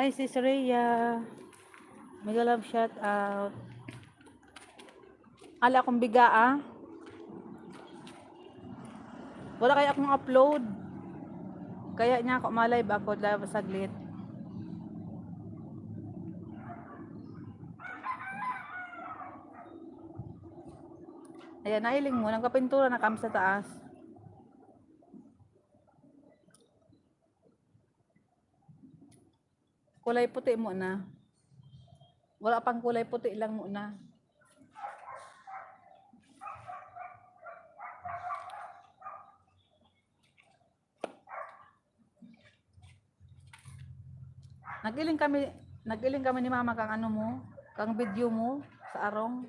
Hi, Sis Rhea. Mega love shout out. Ala akong biga ah. Wala kaya akong upload. Kaya niya ako ma-live ako live saglit. Ayan, nahiling mo. Nagpapintura na kami sa taas. Kulay puti mo na. Wala pang kulay puti lang muna. Nagiling kami ni Mama kang ano mo, kang video mo sa arong.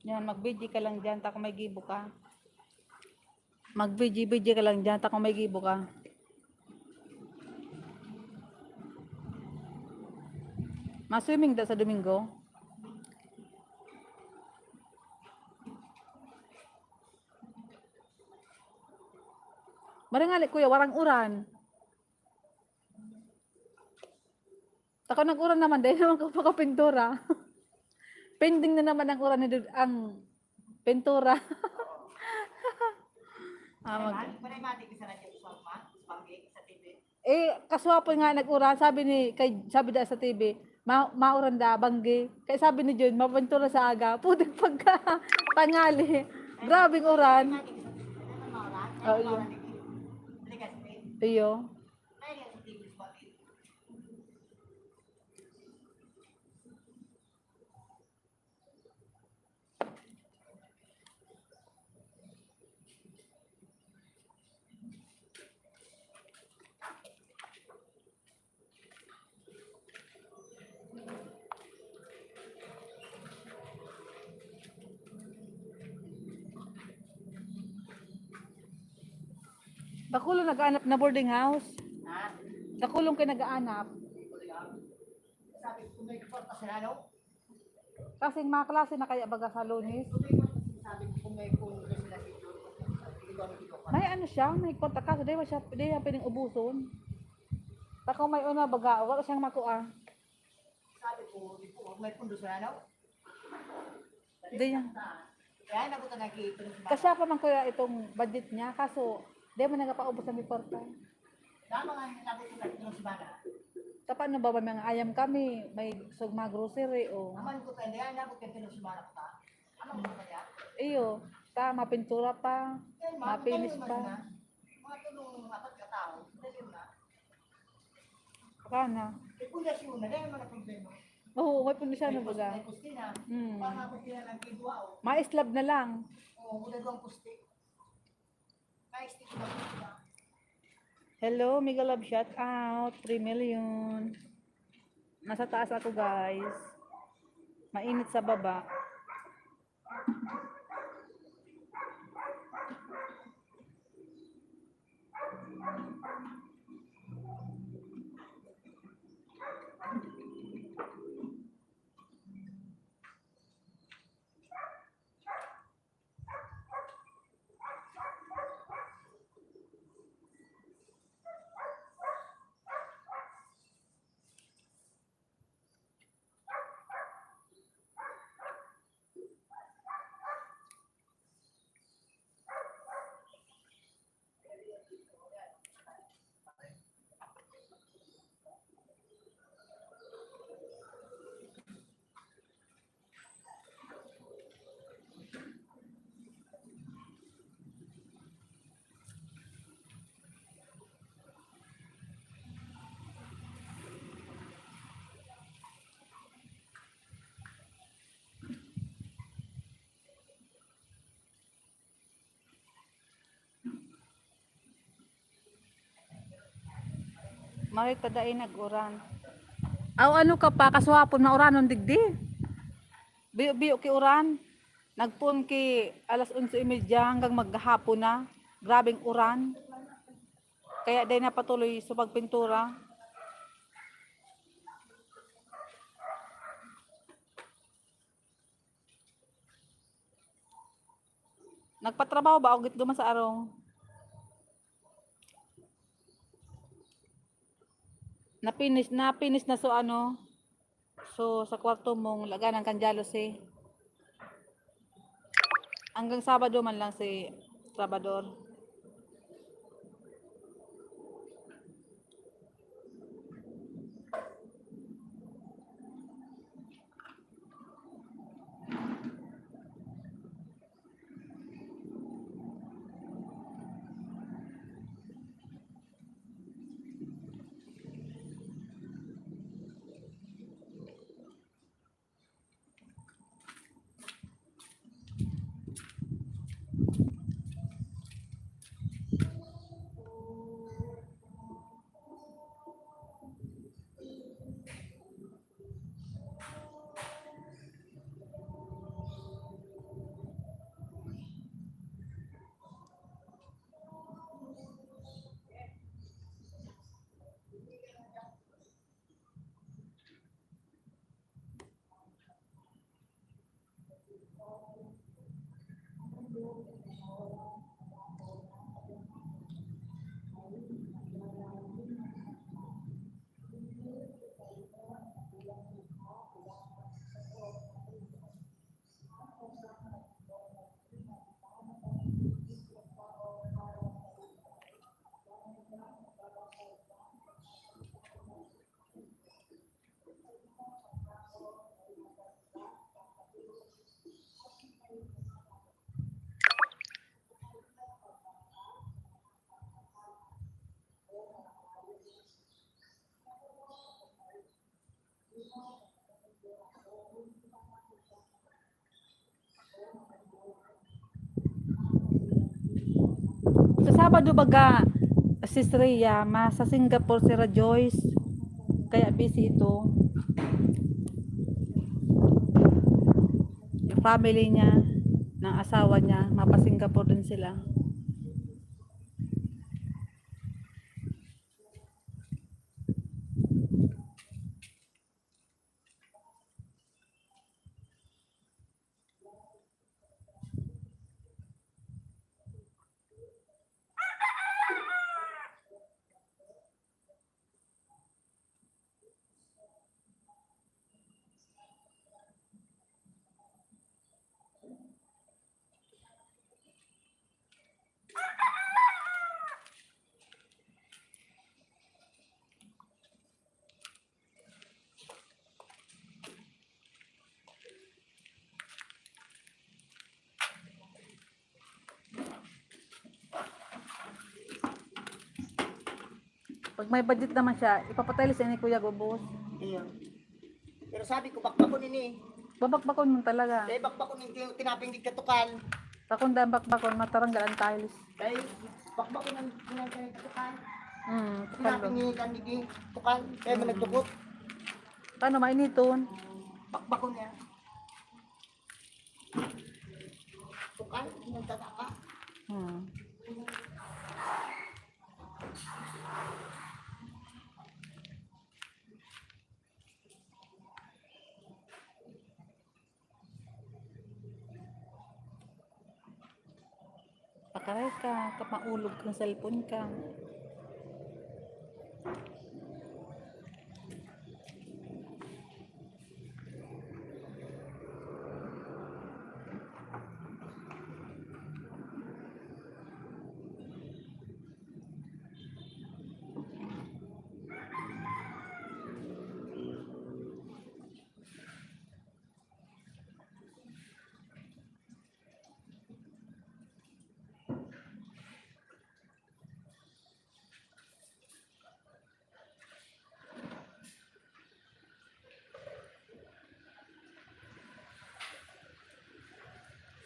Yan, mag-video ka lang dyan, tako may gibo ka. Mag-video ka lang dyan, tako may gibo ka. Ma-swimming da sa Domingo. Maringali kuya, warang uran. Tako nag-uran naman, dahil naman ko pintura. Pending na naman ang uran ni ang pintura. Kaswapon nga nag-uran, sabi da sa TV, mauran da, banggi. Kaya sabi ni Jun, mapintura sa aga. Pudang pagka tangali. Grabing uran. Oh, iyo. Iyo. Kakulong nag-aanap na boarding house. Ha? Kakulong kayo nag-aanap. Sabi ko may kwarta sa lalo. Kasi mga klase na kaya baga sa Lunis. Sabi ko may kulo sila dito. May ano siya, may kwarta kaso di yan pwedeng ubuson. Tako may una baga, wala siyang makua. Sabi ko, di po, may pundo sa lalo. Di yan. Kaya nabuta nag-iipon. Kasi pa man kuya itong budget niya, kaso di mo nagapaubos ng kwarta. Tama nga, nabuta nag-iipon sa bana. Tapos ano ba mga ayam kami, may sugma grocery o. Aman ko tayo, yan nabot yung pinusumana ko ta. Aman ko kaya? Iyo, mapintura pa, mapinis pa. Mga tulong apat katao, dali na. Kana. May pundasyon na, dahil naman ang problema. Oo, may pundasyon na baga. May pusti na. Para pusti na lang kidwa o. Ma-slab na lang. Oo, muna doang pusti. Ma-stick na pusti na. Hello, mega love shout out, 3 million. Nasa taas ako guys. Mainit sa baba. Marita daay nag-uran. Aw ano ka pa kaswapon na uranon digdi. Biyo-biyo ki uran. Nagpun ki alas 11:30 hanggang maghapon na. Grabing uran. Kaya day napatuloy sa pagpintura. Nagpatrabaho ba og duman sa arong? Napinis na so ano. So sa kwarto mong laganan kang jealousy. Hanggang Sabado man lang si Trabador. Sa Sabado baga si Sreya sa Singapore si Joyce. Kaya busy ito. Yung family niya, ng asawa niya, mapa-Singapore din sila. Pag may budget naman siya, ipapatay siya ni Kuya Gobos. Iya. Pero sabi ko, bakbakon ini. Babakbakon mo talaga. Eh, bakbakon ini, tinaping di katukal. Takon dahil bakbakon, mataranggal ang tiles. Eh, bakbakon ang tinaping katukal. Tinaping Tukalo. ni kanigi tukal. Eh, managdukot. Paano mainiton? Bakbakon niya. Tukal, nagtataka. Hmm. Pakaray ka, kapaulog kang cellphone ka.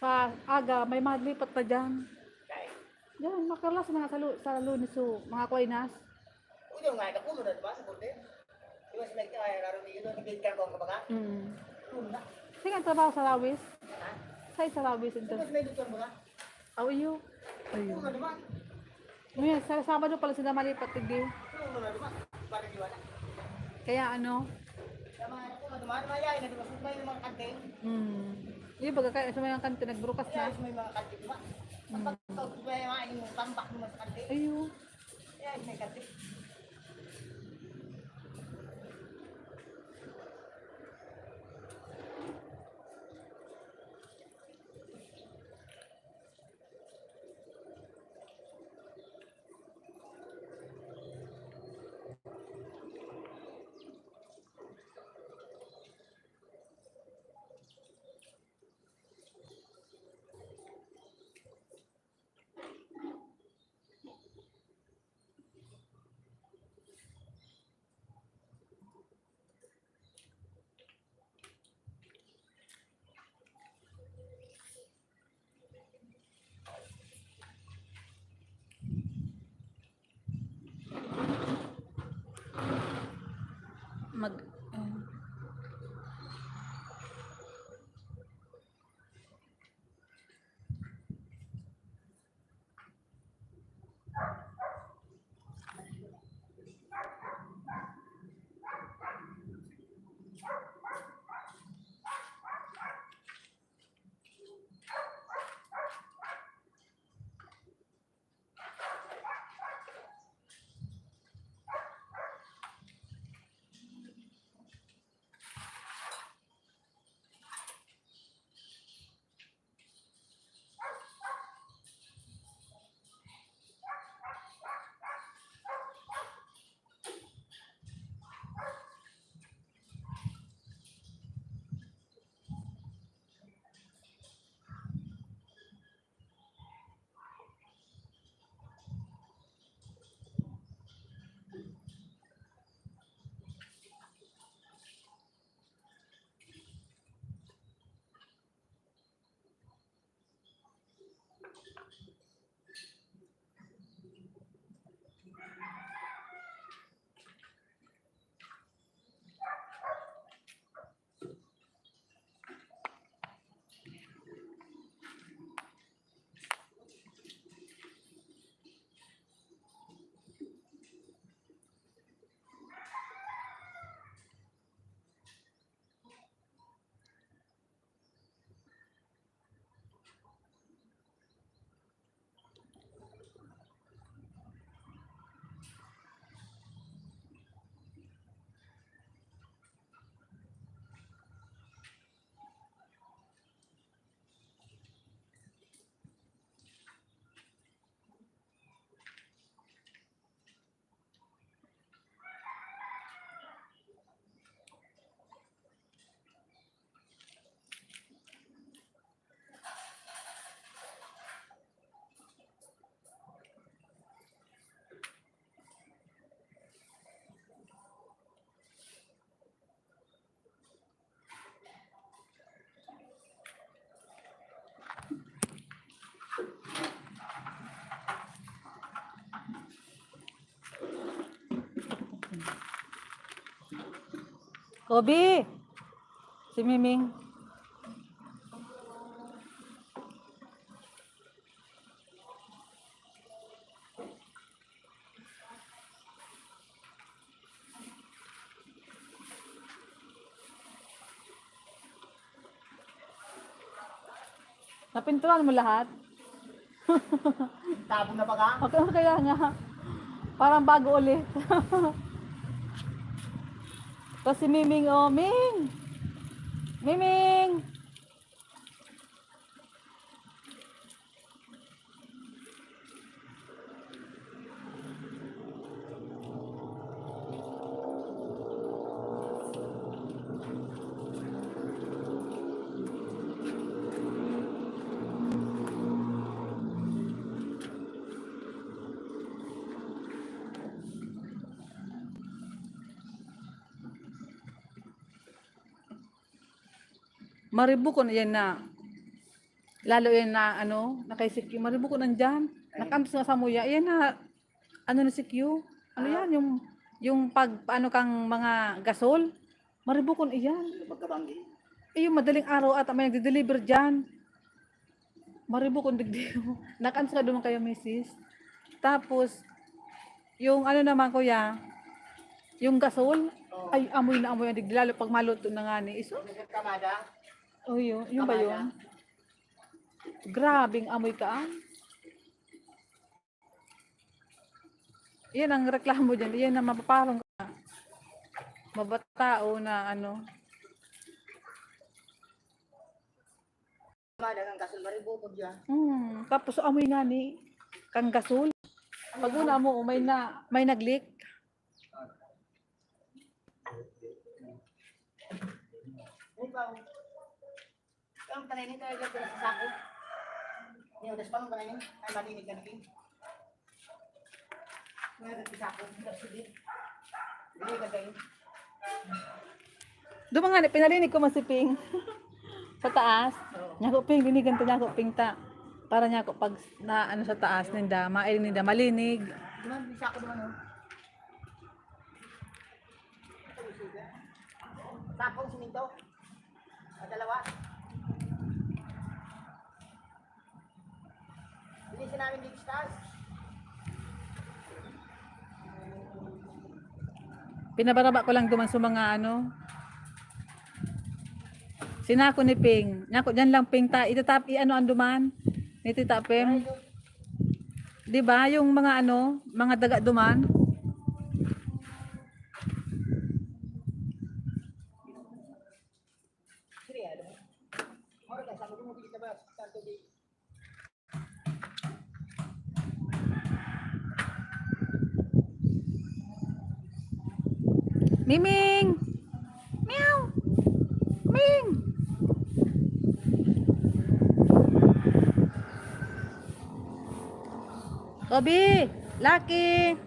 Sa aga, may madlipat pa dyan. Yan, makalas na sa Lunes, so, mga kwainas. Uy, yung nga, nakulo na diba sa borde? Di ba sila naroon yun, nag-gate ka ko ang kabaga? Kulo na. Sige, ang trabaho sa Rawis. Ha? Sa Rawis ito. Di ba sila doktor mo na? Aw, iyo. Kulo na diba? Ngayon, sa Sabado pala sila malipat, tigdi. Kulo na diba? Para di wala. Kaya ano? Sama kulo na diba? Mayay na diba? May mga kanting. Yung baga kaya sa mga kanto, nagbrukas Kaya na. may mga kanting diba? Ang pagkakaw, may mga yung tambak mo sa kanting. Ayo. Kaya may kanting. Mag... Kobe! Si Miming. Napintuan mo lahat? Tabo na baga? Okay, kaya nga. Parang bago ulit. Tapos si Miming, oh, Ming! Miming! Maribukon yan na. Lalo yan na ano, na kay CQ. Maribukon nandyan. Nakamps nga sa muya. Yan na, ano na CQ. Ano yan, yung yung pag paano kang mga gasol, maribukon iyan. Pagkabanggi. Yung madaling araw at may nagde-deliver dyan. Maribukon digdi mo. Nakansa ka doon kayo, misis. Tapos, yung ano naman kuya, yung gasol, Oo. ay amoy na amoy ang digdi. Lalo pag maluto na nga ni iso. Kamada. Oh, yun ba yun? Grabing amoy ka. Yan ang reklamo dyan. Yan ang mapaparong ka. Mabatao na ano. Kamada kang kasal maribukod dyan. Tapos amoy nga ni kang gasol. Pag una mo, may nag-leak. Ay, pao. Ang panainin tayo dyan sa sako. Yung das pang panainin. Ay, malinig ka naging. Ngayon, sa sako. Sige. Bili ka kayo. Doon nga, pinalinig ko masiping. Sa taas. Nyako ping, dinigan to nyako ping ta. Para nyako pag na ano sa taas ninda, mail ninda malinig. Duman, sa sako duman, oh. Sakong siminto. Ang dalawa. Bilisin namin Big Stars. Pinabaraba ko lang duman sa mga ano. Sinako ni Ping. Nyako diyan lang Ping ta. Itatap ano ang duman. Ni Tita Pem. 'Di ba yung mga ano, mga daga duman? Sige, ano mo? Moro ka, sabi mo dito ba? Santo di. Miming! Meow! Ming! Kobe! Lucky!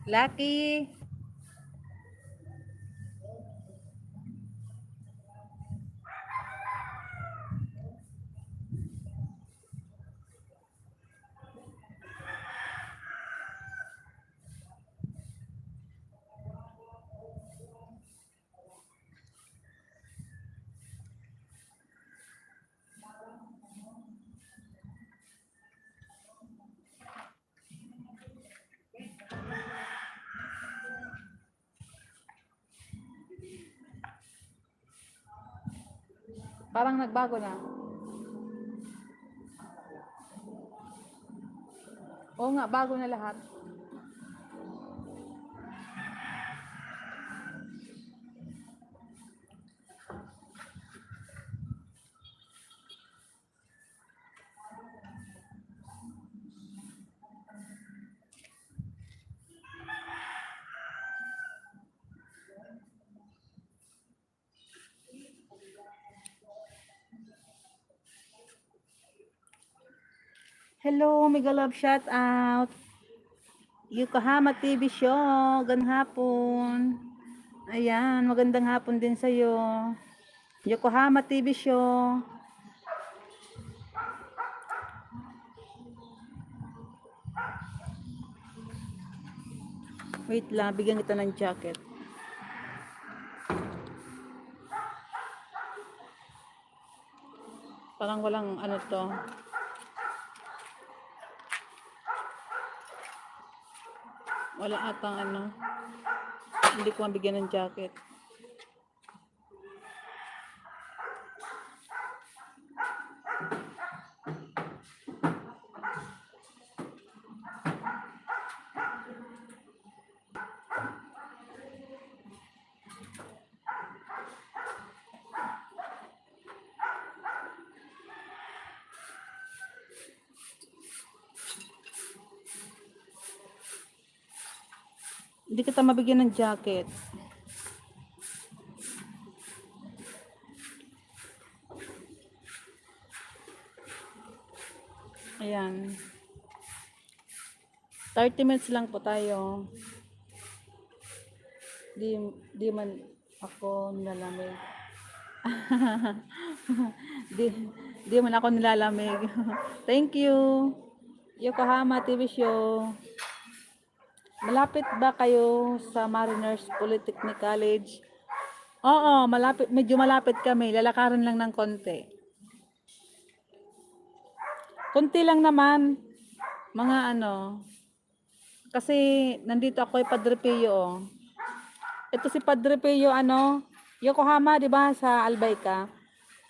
Lucky! Parang nagbago na. Oo nga, bago na lahat. Hello, mega love shout out. Yokohama TV show, gan hapon. Ayan, magandang hapon din sa'yo. Yokohama TV Show. Wait lang, bigyan kita ng jacket. Parang walang ano to. Wala atang ano. Hindi ko mabigyan ng jacket. Hindi kita mabigyan ng jacket. Ayan. 30 minutes lang po tayo. Di man ako nilalamig. di, di man ako nilalamig. Thank you. Yokohama TV Show. Malapit ba kayo sa Mariners Polytechnic College? Oo, malapit, medyo malapit kami. Lalakarin lang ng konti. Konti lang naman. Mga ano. Kasi nandito ako kay Padre Pio. Oh. Ito si Padre Pio ano, Yokohama, 'di ba, sa Albayca.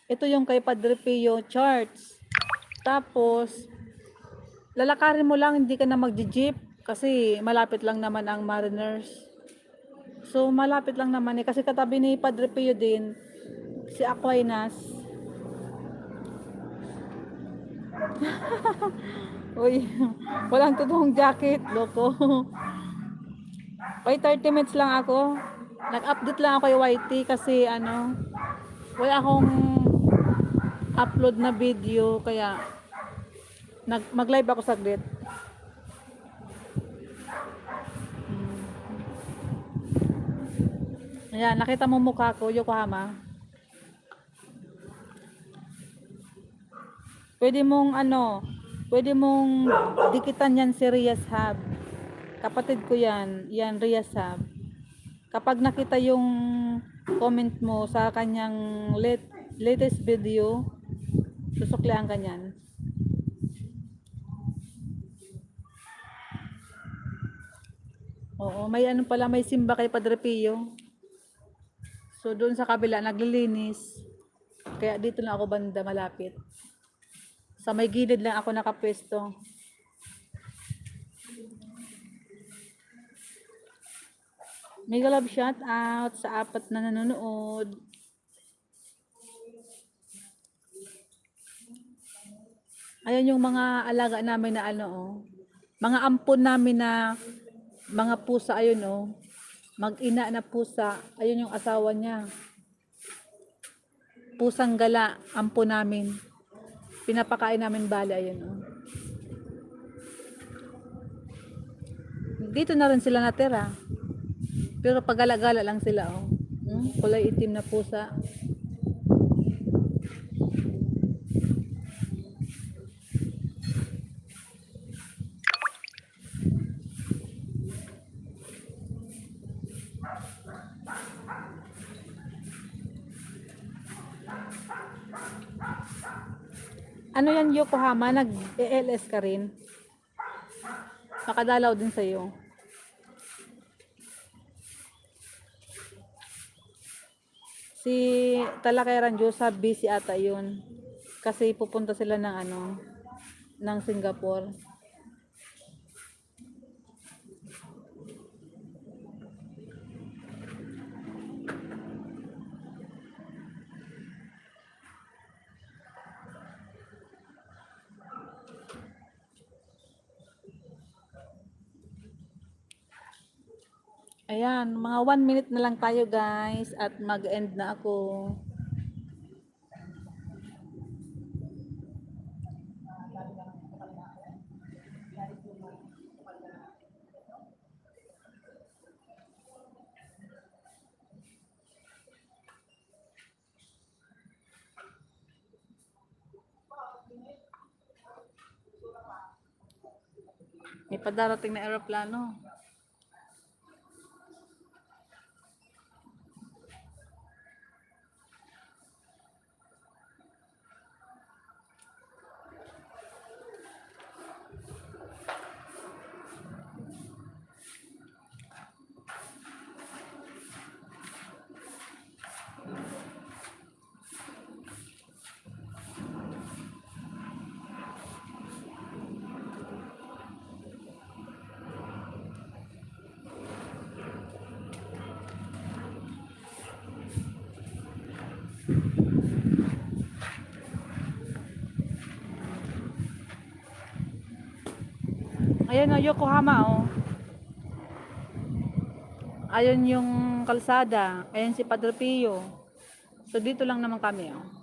Ito yung kay Padre Pio Church. Tapos lalakarin mo lang, hindi ka na magji-jeep kasi malapit lang naman ang Mariners. So malapit lang naman eh kasi katabi ni Padre Pio din si Aquinas. Uy, walang totoong jacket, loko. Uy, 30 minutes lang ako. Nag-update lang ako kay YT kasi ano, wala akong upload na video kaya mag-live ako saglit. Ayan, nakita mo mukha ko, Yokohama. Pwede mong dikitan yan si Rias Hub. Kapatid ko yan, Rias Hub. Kapag nakita yung comment mo sa kanyang latest video, susuklian ka niyan. Oo, may ano pala, may simba kay Padre Pio. So doon sa kabila naglilinis. Kaya dito lang ako banda malapit. Sa may gilid lang ako nakapwesto. Mega love shout out sa 4 na nanonood. Ayan yung mga alaga namin na ano oh. Mga ampon namin na mga pusa ayun oh. Mag-ina na pusa. Ayun yung asawa niya. Pusang gala, ampon namin. Pinapakain namin bali ayun oh. Dito na rin sila natira. Pero pagala-gala lang sila oh. Kulay itim na pusa. Ano yan Yokohama? Nag-ELS ka rin? Nakadalaw din sa'yo. Si Talakairan Josa, busy ata yun. Kasi pupunta sila ng ano, ng Singapore. Ayan, mga 1 minute na lang tayo guys at mag-end na ako. May padarating na aeroplano. Ayan o, Yokohama oh. Ayun yung kalsada. Ayan si Padre Pio. So dito lang naman kami oh.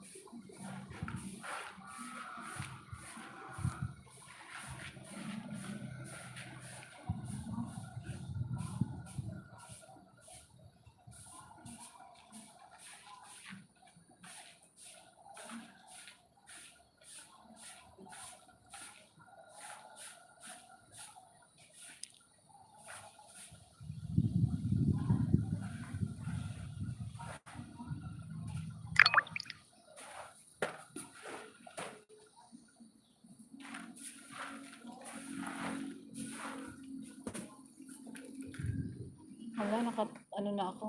Wala, ano na ako.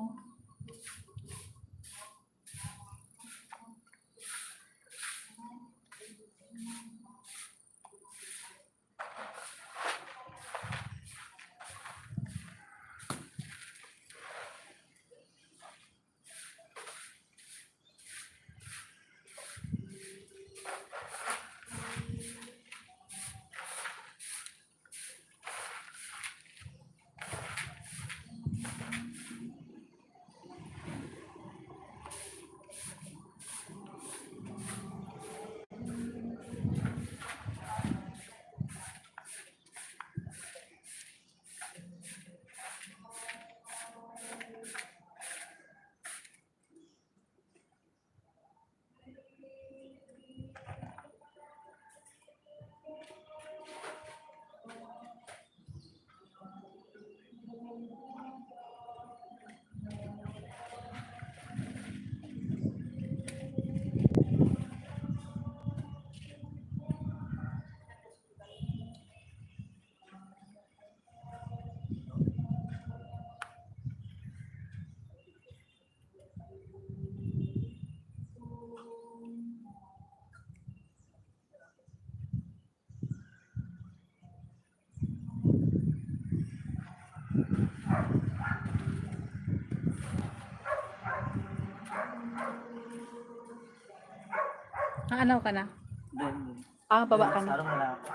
Ano ka na? Doon. Baba ka na. Sarong wala ako.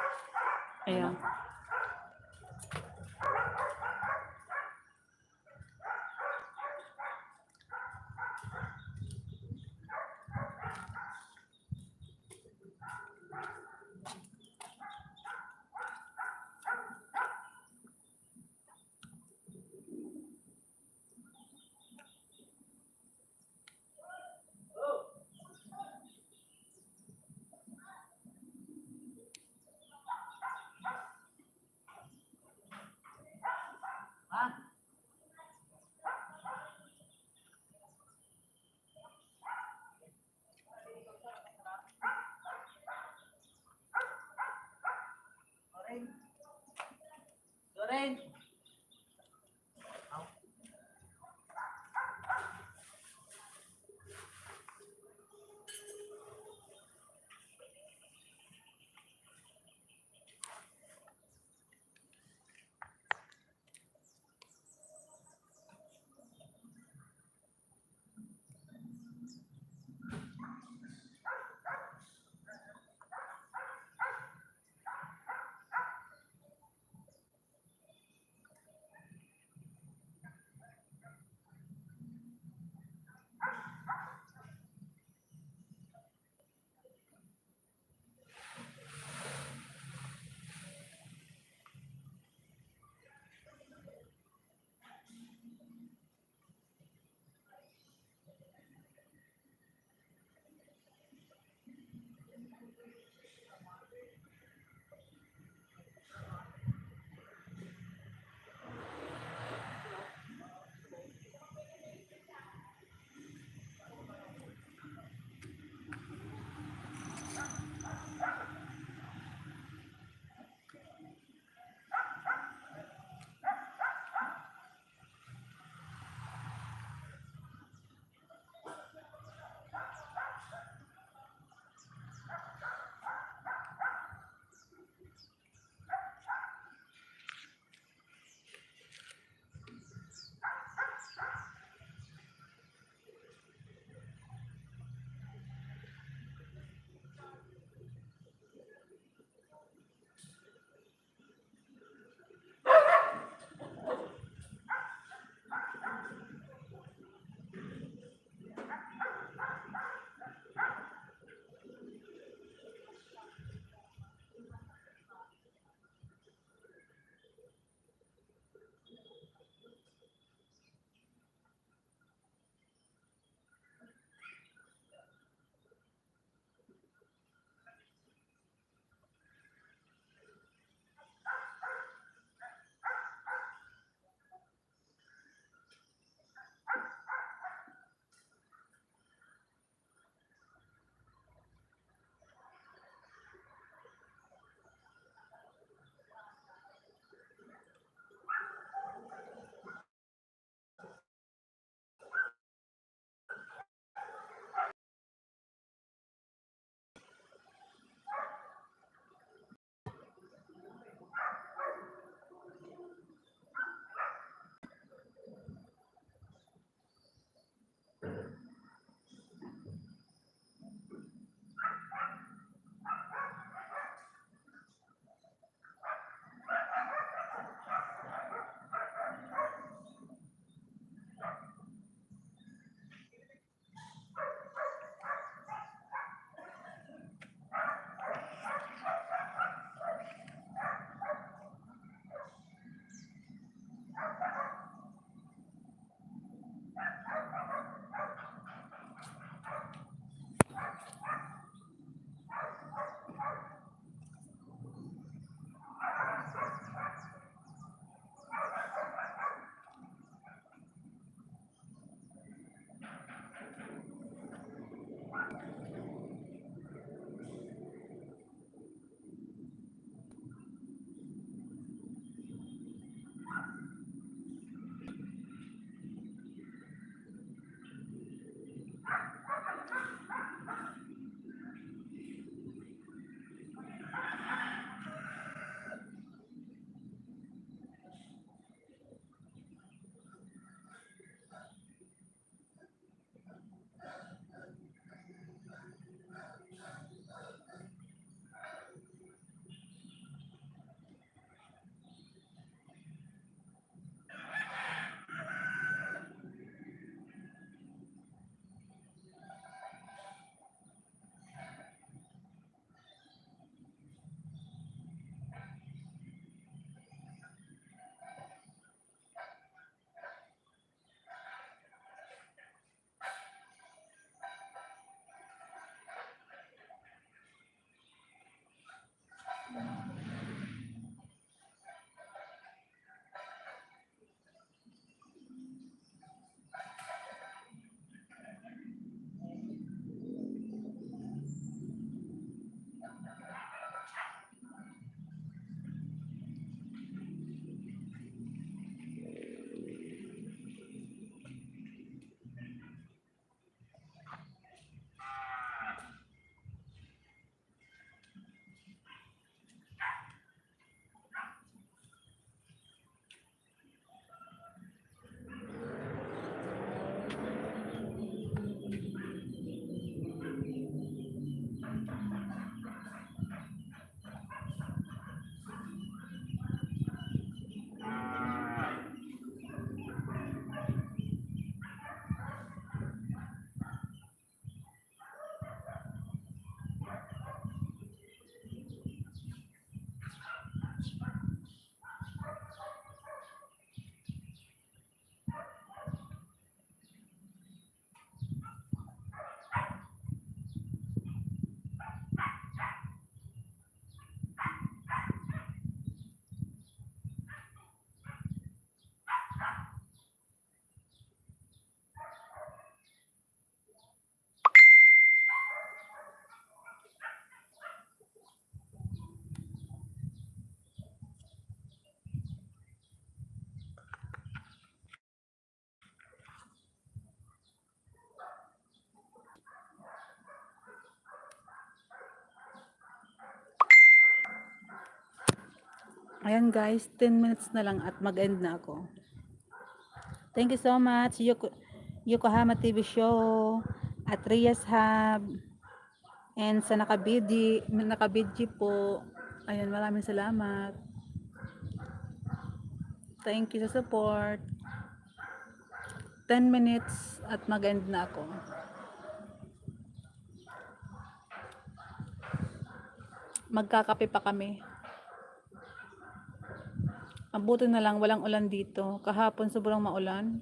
Ayan. Ayan guys, 10 minutes na lang at mag-end na ako. Thank you so much, Yokohama TV Show, at Rias Hub, and sa nakabidji po. Ayan, maraming salamat. Thank you sa support. 10 minutes at mag-end na ako. Magkakape pa kami. Mabuti na lang walang ulan dito. Kahapon sobrang maulan.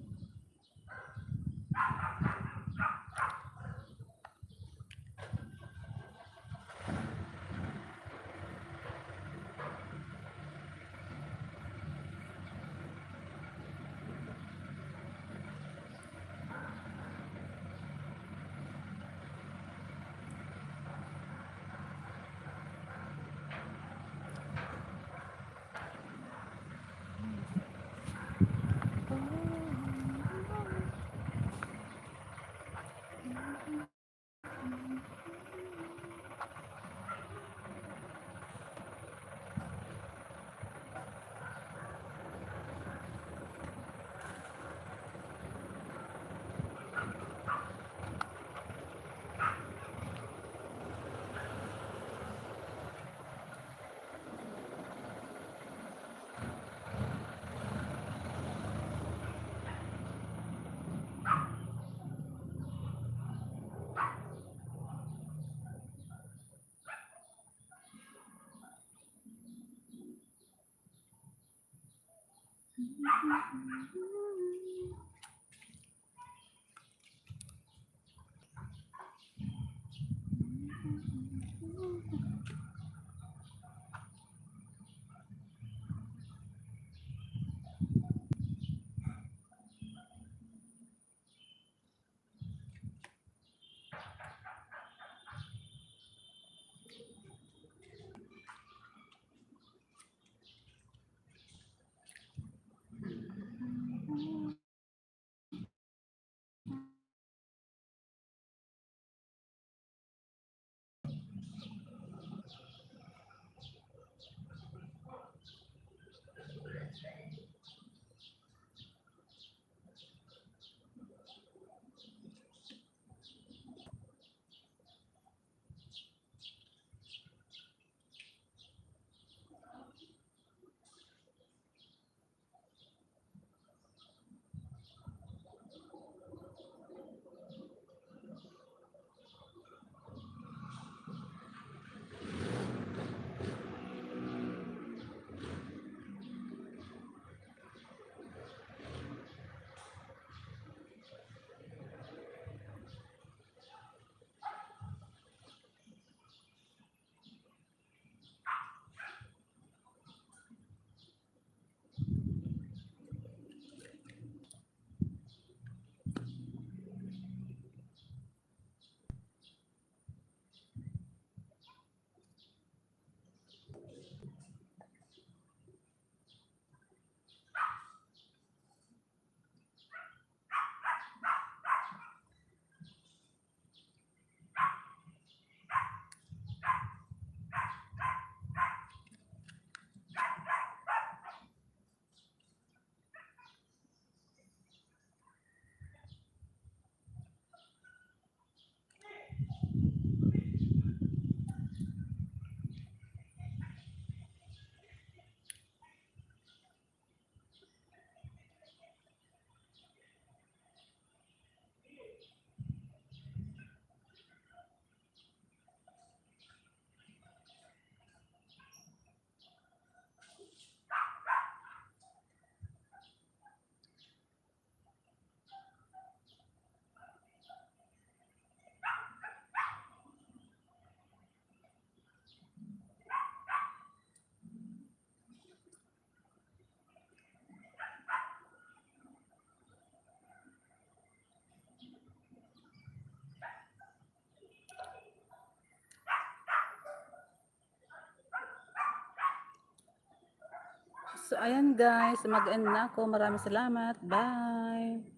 So, ayan guys, mag-end na ako. Maraming salamat. Bye!